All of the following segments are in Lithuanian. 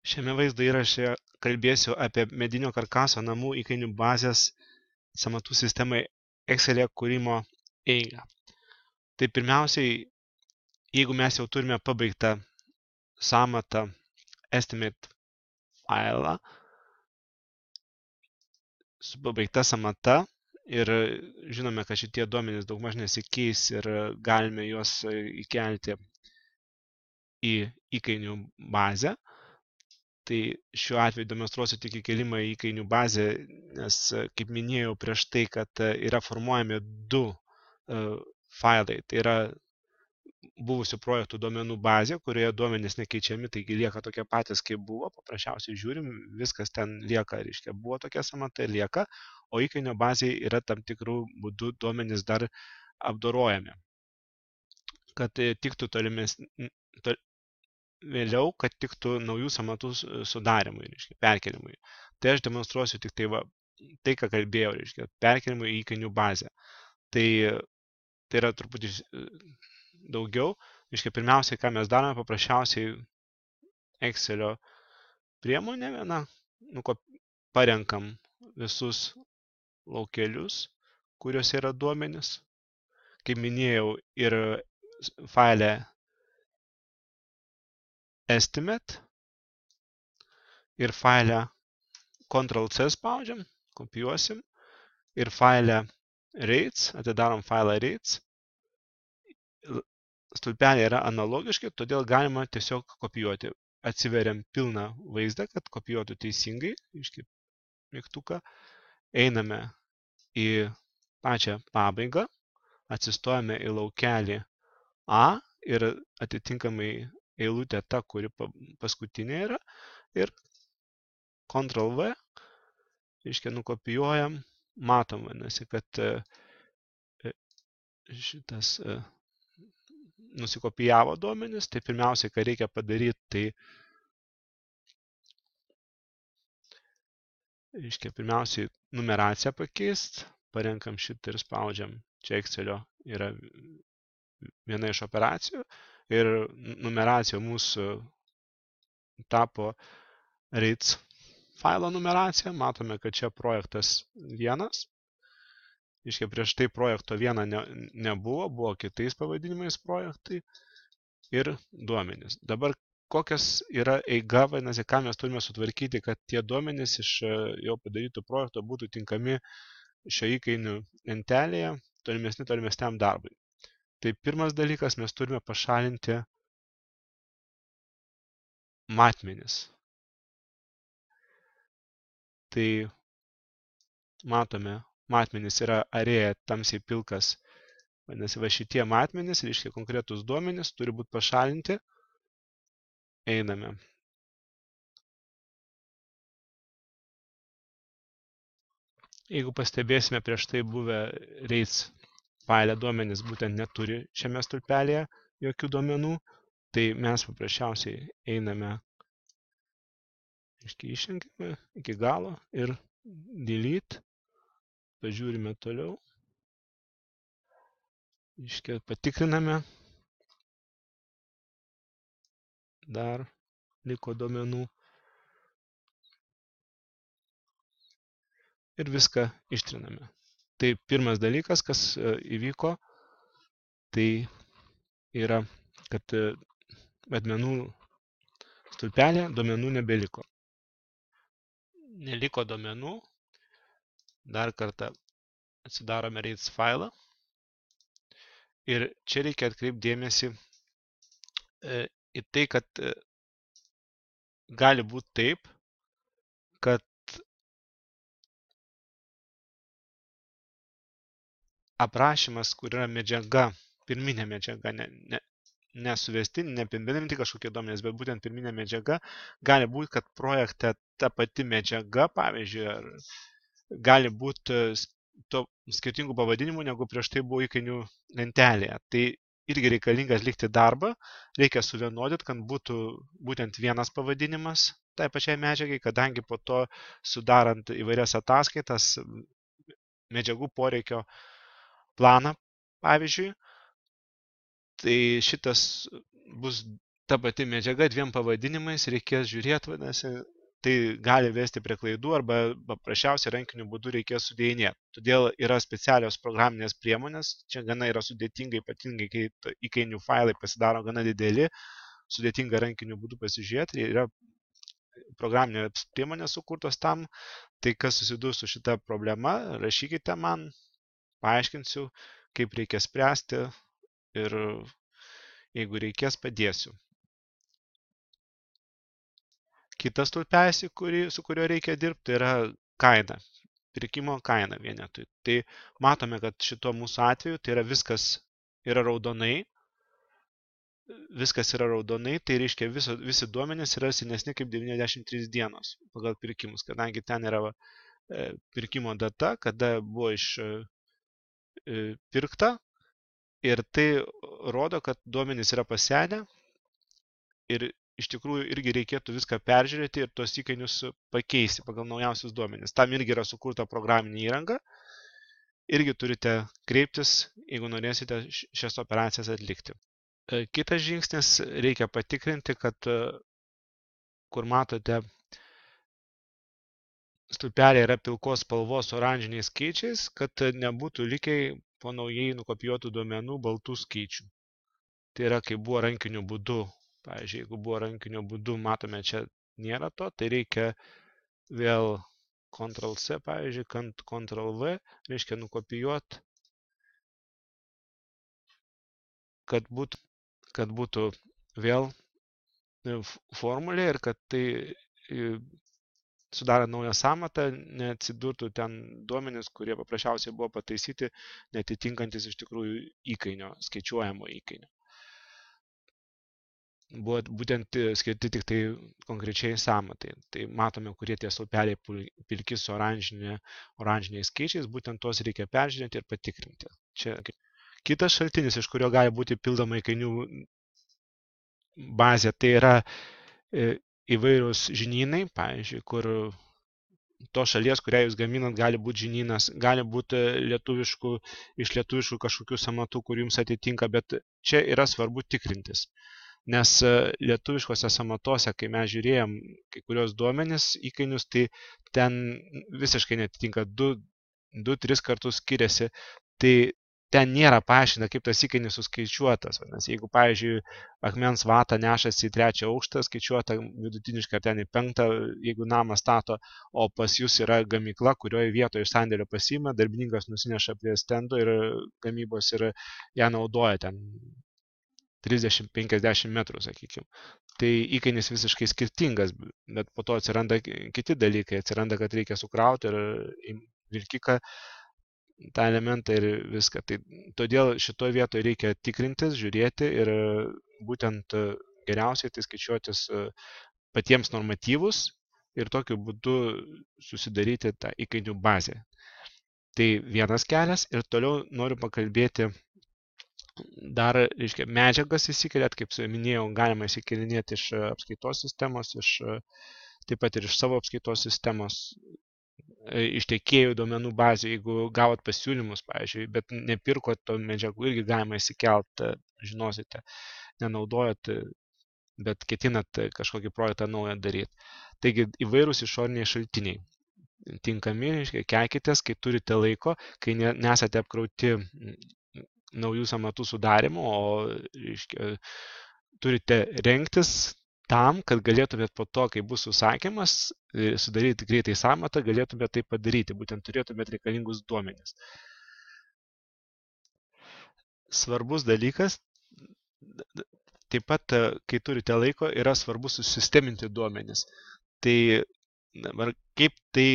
Šiame vaizdo įraše kalbėsiu apie medinio karkaso namų įkainių bazės sąmatų sistemai Excel'e kūrimo eigą. Tai pirmiausiai, jeigu mes jau turime pabaigtą sąmatą estimate failą su pabaigta sąmata ir žinome, kad šitie duomenys daugmaž nesikeis ir galime juos įkelti į įkainių bazę. Tai šiuo atveju demonstruosiu tik įkelimą į įkainių bazę, nes, kaip minėjau prieš tai, kad yra formuojami du failai. Tai yra buvusių projektų duomenų bazė, kurioje duomenys nekeičiami, taigi lieka tokie patys, kaip buvo. Paprasčiausiai žiūrim, viskas ten lieka, reiškia, buvo tokia sąmata ir lieka, o įkainio bazėje yra tam tikrų būdų duomenys dar apdorojami, kad tiktų vėliau, kad tiktų naujų sąmatų sudarimui, reiškia, perkelimui. Tai aš demonstruosiu tik tai, ką kalbėjau, reiškia, perkelimui į įkainių bazę. Tai yra truputį daugiau. Reiškia, pirmiausiai, ką mes darome, paprasčiausiai Excel'io priemonė viena, parenkam visus laukelius, kuriuose yra duomenys. Kaip minėjau, ir faile estimate ir faile Ctrl+C spaudžiam, kopijuosim ir faile rates, atidarom failą rates. Stulpeliai yra analogiški, todėl galima tiesiog kopijuoti. Atsiveriam pilną vaizdą, kad kopijuotų teisingai, iškip mygtuką. Einame į pačią pabaigą, atsistojame į laukelį A ir atitinkamai eilutė ta, kuri paskutinė yra, ir Ctrl+V, reiškia, nukopijuojam, matom, vadinasi, kad šitas nusikopijavo duomenis. Tai pirmiausiai, ką reikia padaryti, tai reiškia, pirmiausiai numeraciją pakeisti, parenkam šitą ir spaudžiam. Čia Excel'io yra viena iš operacijų ir numeracija mūsų tapo rates failo numeracija. Matome, kad čia projektas 1. Reiškia, prieš tai projekto 1 nebuvo, buvo kitais pavadinimais projektai ir duomenys. Dabar kokias yra eiga, vadinasi, ką mes turime sutvarkyti, kad tie duomenys iš jau padarytų projekto būtų tinkami šio įkainių lentelėje tolimesniam darbui. Tai pirmas dalykas, mes turime pašalinti matmenis. Tai matome, matmenys yra arėje tamsiai pilkas. Vadinasi, va šitie matmenys, reiškia konkretus duomenys, turi būti pašalinti. Einame. Jeigu pastebėsime, prieš tai buvę rates faile duomenys būtent neturi šiame stulpelėje jokių duomenų, tai mes paprasčiausiai einame, išrenkame iki galo ir delete, pažiūrime toliau, patikriname, dar liko duomenų ir viską ištriname. Tai pirmas dalykas, kas įvyko, tai yra, kad matmenų stulpelė duomenų nebeliko. Neliko duomenų. Dar kartą atsidarome rates failą. Ir čia reikia atkreipti dėmesį į tai, kad gali būti taip, kad aprašymas, kur yra medžiaga, pirminė medžiaga, ne suvestinė, ne apibendrinti kažkokie duomenys, bet būtent pirminė medžiaga, gali būti, kad projekte ta pati medžiaga, pavyzdžiui, gali būti skirtingų pavadinimų, negu prieš tai buvo įkainių lentelėje. Tai irgi reikalinga atlikti darbą, reikia suvienodinti, kad būtų būtent vienas pavadinimas tai pačiai medžiagai, kadangi po to sudarant įvairias ataskaitas, medžiagų poreikio planą, pavyzdžiui, tai šitas bus ta pati medžiaga dviem pavadinimais, reikės žiūrėti, vadinasi, tai gali vesti prie klaidų arba paprasčiausiai rankiniu būdu reikės sudėjinėti. Todėl yra specialios programinės priemonės, čia gana yra sudėtinga, ypatingai kai įkainių failai pasidaro gana dideli, sudėtinga rankiniu būdu pasižiūrėti, yra programinės priemonės sukurtos tam, tai kas susidurs su šita problema, rašykite man, paaiškinsiu, kaip reikia spręsti ir jeigu reikės, padėsiu. Kitas stulpelis, su kuriuo reikia dirbti, yra kaina, pirkimo kaina vienetui. Tai matome, kad šito mūsų atveju tai yra viskas yra raudonai, tai reiškia visi duomenys yra senesni kaip 93 dienos pagal pirkimus, kadangi ten yra pirkimo data, kada buvo pirkta ir tai rodo, kad duomenys yra pasenę ir iš tikrųjų irgi reikėtų viską peržiūrėti ir tos įkainius pakeisti pagal naujausius duomenis. Tam irgi yra sukurta programinė įranga. Irgi turite kreiptis, jeigu norėsite šias operacijas atlikti. Kitas žingsnis, reikia patikrinti, kad kur matote stulpeliai yra pilkos spalvos oranžiniais skaičiais, kad nebūtų likę po naujai nukopijuotų duomenų baltų skaičių. Tai yra, kai buvo rankiniu būdu. Pavyzdžiui, jeigu buvo rankiniu būdu, matome, čia nėra to, tai reikia vėl Ctrl+C, pavyzdžiui, Ctrl+V, reiškia nukopijuoti, kad būtų vėl formulė ir kad tai sudaro naują sąmatą, neatsidurtų ten duomenys, kurie paprasčiausiai buvo pataisyti, netitinkantis iš tikrųjų įkainio, skaičiuojamo įkainio. Buvo būtent skirti tik tai konkrečiai sąmatai. Tai matome, kurie tie stulpeliai pilki su oranžiniais skaičiais, būtent tuos reikia peržiūrėti ir patikrinti. Čia kitas šaltinis, iš kurio gali būti pildoma įkainių bazė, tai yra įvairūs žinynai, pavyzdžiui, kur to šalies, kurią jūs gaminat, gali būti žinynas, gali būti iš lietuviškų kažkokių sąmatų, kur jums atitinka, bet čia yra svarbu tikrintis. Nes lietuviškose sąmatose, kai mes žiūrėjom kai kurios duomenys įkainius, tai ten visiškai netitinka 2-3 kartus skiriasi, tai ten nėra paaiškinta, kaip tas įkainis suskaičiuotas. Nes jeigu, pavyzdžiui, akmens vata nešasi į 3 aukštą, skaičiuota vidutiniškai ten į 5, jeigu namą stato, o pas jūs yra gamykla, kurioje vietoje iš sandėlio pasiima, darbininkas nusineša prie stendo ir gamybos ir ją naudoja ten 30-50 metrų, sakykime. Tai įkainis visiškai skirtingas, bet po to atsiranda kiti dalykai. Atsiranda, kad reikia sukrauti ir vilkiką tą elementą ir viską. Tai todėl šitoje vietoje reikia tikrintis, žiūrėti ir būtent geriausiai tai skaičiuotis patiems normatyvus ir tokiu būdu susidaryti tą įkainių bazę. Tai vienas kelias ir toliau noriu pakalbėti dar, reiškia, medžiagas įsikeliat, kaip minėjau, galima įsikelinėti iš apskaitos sistemos, taip pat ir iš savo apskaitos sistemos, iš tiekėjų duomenų bazių, jeigu gavot pasiūlymus, pavyzdžiui, bet nepirkot to medžiagų, irgi galima įsikelt, žinosite, nenaudojat, bet ketinat kažkokį projektą naują daryti. Taigi įvairūs išoriniai šaltiniai tinkami, reiškia, keikitės, kai turite laiko, kai nesate apkrauti naujų sąmatų sudarimo, o reiškia, turite rengtis tam, kad galėtumėt po to, kai bus užsakymas, sudaryti greitai sąmatą, galėtumėt tai padaryti, būtent turėtumėt reikalingus duomenis. Svarbus dalykas, taip pat, kai turite laiko, yra svarbu susisteminti duomenis. Tai dabar kaip tai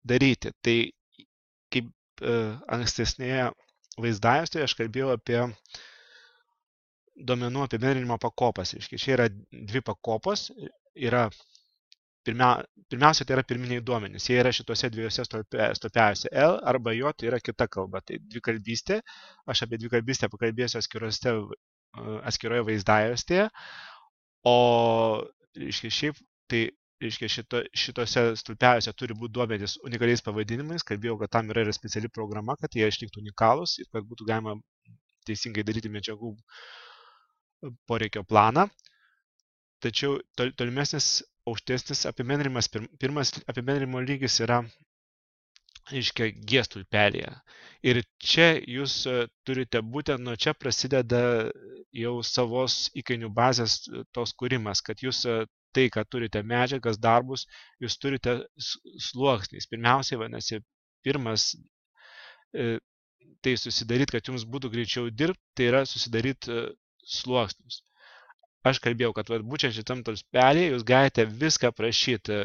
daryti? Tai kaip ankstesnėje vaizdajuostėje aš kalbėjau apie duomenų apibendrinimo pakopas. Čia yra 2 pakopos. Pirmiausia, tai yra pirminiai duomenys. Jie yra šituose 2 stulpeliuose. L arba J tai yra kita kalba. Tai dvikalbystė. Aš apie dvikalbystę pakalbėsiu atskiroje vaizdajuostėje. O šiaip tai šitose stulpeliuose turi būti duomenys unikaliais pavadinimais. Kalbėjau, kad tam yra speciali programa, kad jie išliktų unikalūs ir kad būtų galima teisingai daryti medžiagų poreikio planą. tačiau tolimesnis aukštesnis apibendrinimas, pirmas apibendrinimo lygis yra, reiškia, G stulpelėje. Ir čia jūs turite, būtent nuo čia prasideda jau savos įkainių bazės tos kūrimas, kad jūs tai, kad turite medžiagas, darbus, jūs turite sluoksniais. Pirmiausiai, vadinasi, pirmas tai susidaryti, kad jums būtų greičiau dirbti, tai yra susidaryti sluoksnius. Aš kalbėjau, kad būtent šitam stulpelėje jūs galite viską prašyti,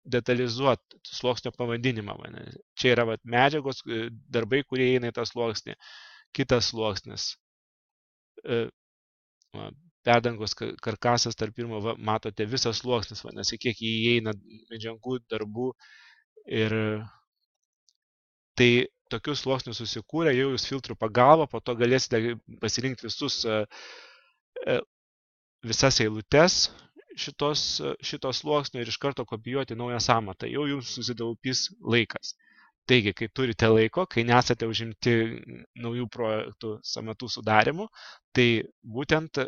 detalizuoti sluoksnio pavadinimą. Čia yra medžiagos, darbai, kurie įeina į tą sluoksnį. Kitas sluoksnis. Perdangos karkasas tarp pirmo, matote visas sluoksnis, vadinasi, kiek įeina medžiagų, darbų. Ir tai tokių sluoksnių susikūrę, jau jūs filtrų pagalba, po to galėsite pasirinkti visas eilutes šitos sluoksnio ir iš karto kopijuoti naują sąmatą. Jau jums susitaupys laikas. Taigi, kai turite laiko, kai nesate užimti naujų projektų sąmatų sudarimu, tai būtent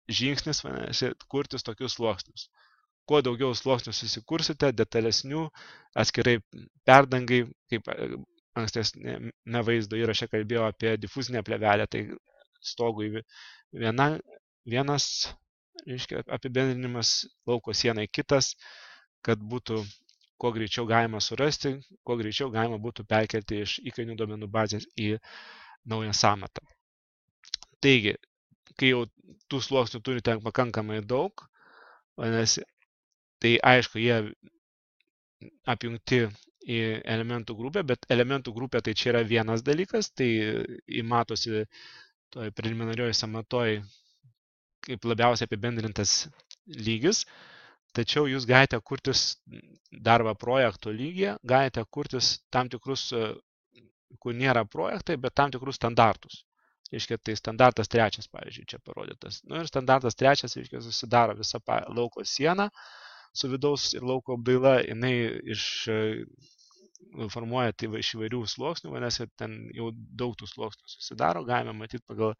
žingsnis, vadinasi, kurtis tokius sluoksnius. Kuo daugiau sluoksnių susikursite, detalesnių, atskirai perdangai, kaip ankstesnė vaizdo įraše kalbėjau apie difuzinę plėvelę, tai stogui vienas, reiškia, apibendrinimas, lauko sienai kitas, kad būtų kuo greičiau galima surasti, kuo greičiau galima būtų perkelti iš įkainių duomenų bazės į naują sąmatą. Taigi, kai jau tų sluoksnių turite pakankamai daug, vadinasi, tai aišku, jie apjungti į elementų grupę, bet elementų grupė tai čia yra vienas dalykas, tai įmatosi toj preliminarioj samatoj kaip labiausiai apibendrintas lygis, tačiau jūs galite kurtis darbą projekto lygyje, galite kurtis tam tikrus, kur nėra projektai, bet tam tikrus standartus. Reiškia, tai standartas 3, pavyzdžiui, čia parodytas. Ir standartas 3, reiškia, susidaro visą lauko sieną su vidaus ir lauko apdaila, jinai formuoja tai iš įvairių sluoksnių, vadinasi, ten jau daug tų sluoksnių susidaro, galime matyti pagal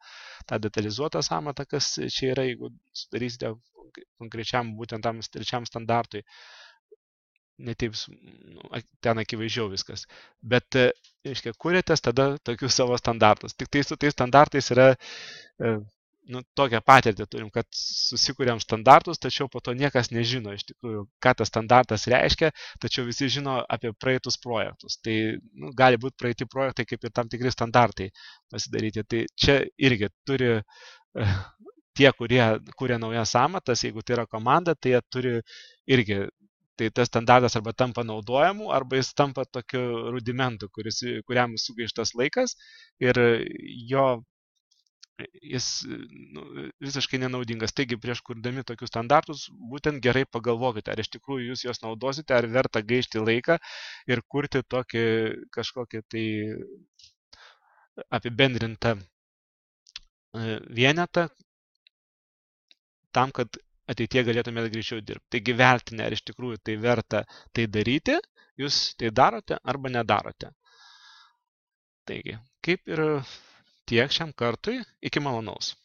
tą detalizuotą sąmatą, kas čia yra, jeigu sudarysite konkrečiam būtent tam trečiam standartui, netaip ten akivaizdžiau viskas. Bet, reiškia, kuriatės tada tokius savo standartus. Tik tai su tais standartais yra tokią patirtį turim, kad susikūrėm standartus, tačiau po to niekas nežino iš tikrųjų, ką tas standartas reiškia, tačiau visi žino apie praeitus projektus. Tai gali būti praeiti projektai kaip ir tam tikri standartai pasidaryti. Tai čia irgi turi tie, kurie kuria naujas sąmatas, jeigu tai yra komanda, tai jie turi irgi, tai tas standartas arba tampa naudojamu, arba jis tampa tokiu rudimentu, kuriam sugaištas laikas ir jis visiškai nenaudingas. Taigi, prieš kurdami tokius standartus, būtent gerai pagalvokite, ar iš tikrųjų jūs juos naudosite, ar verta gaišti laiką ir kurti tokį kažkokį tai apibendrintą vienetą tam, kad ateitie galėtumėte greičiau dirbti. Taigi, vertinę, ar iš tikrųjų tai verta tai daryti, jūs tai darote arba nedarote. Taigi, kaip ir tiek šiam kartui, iki malonaus.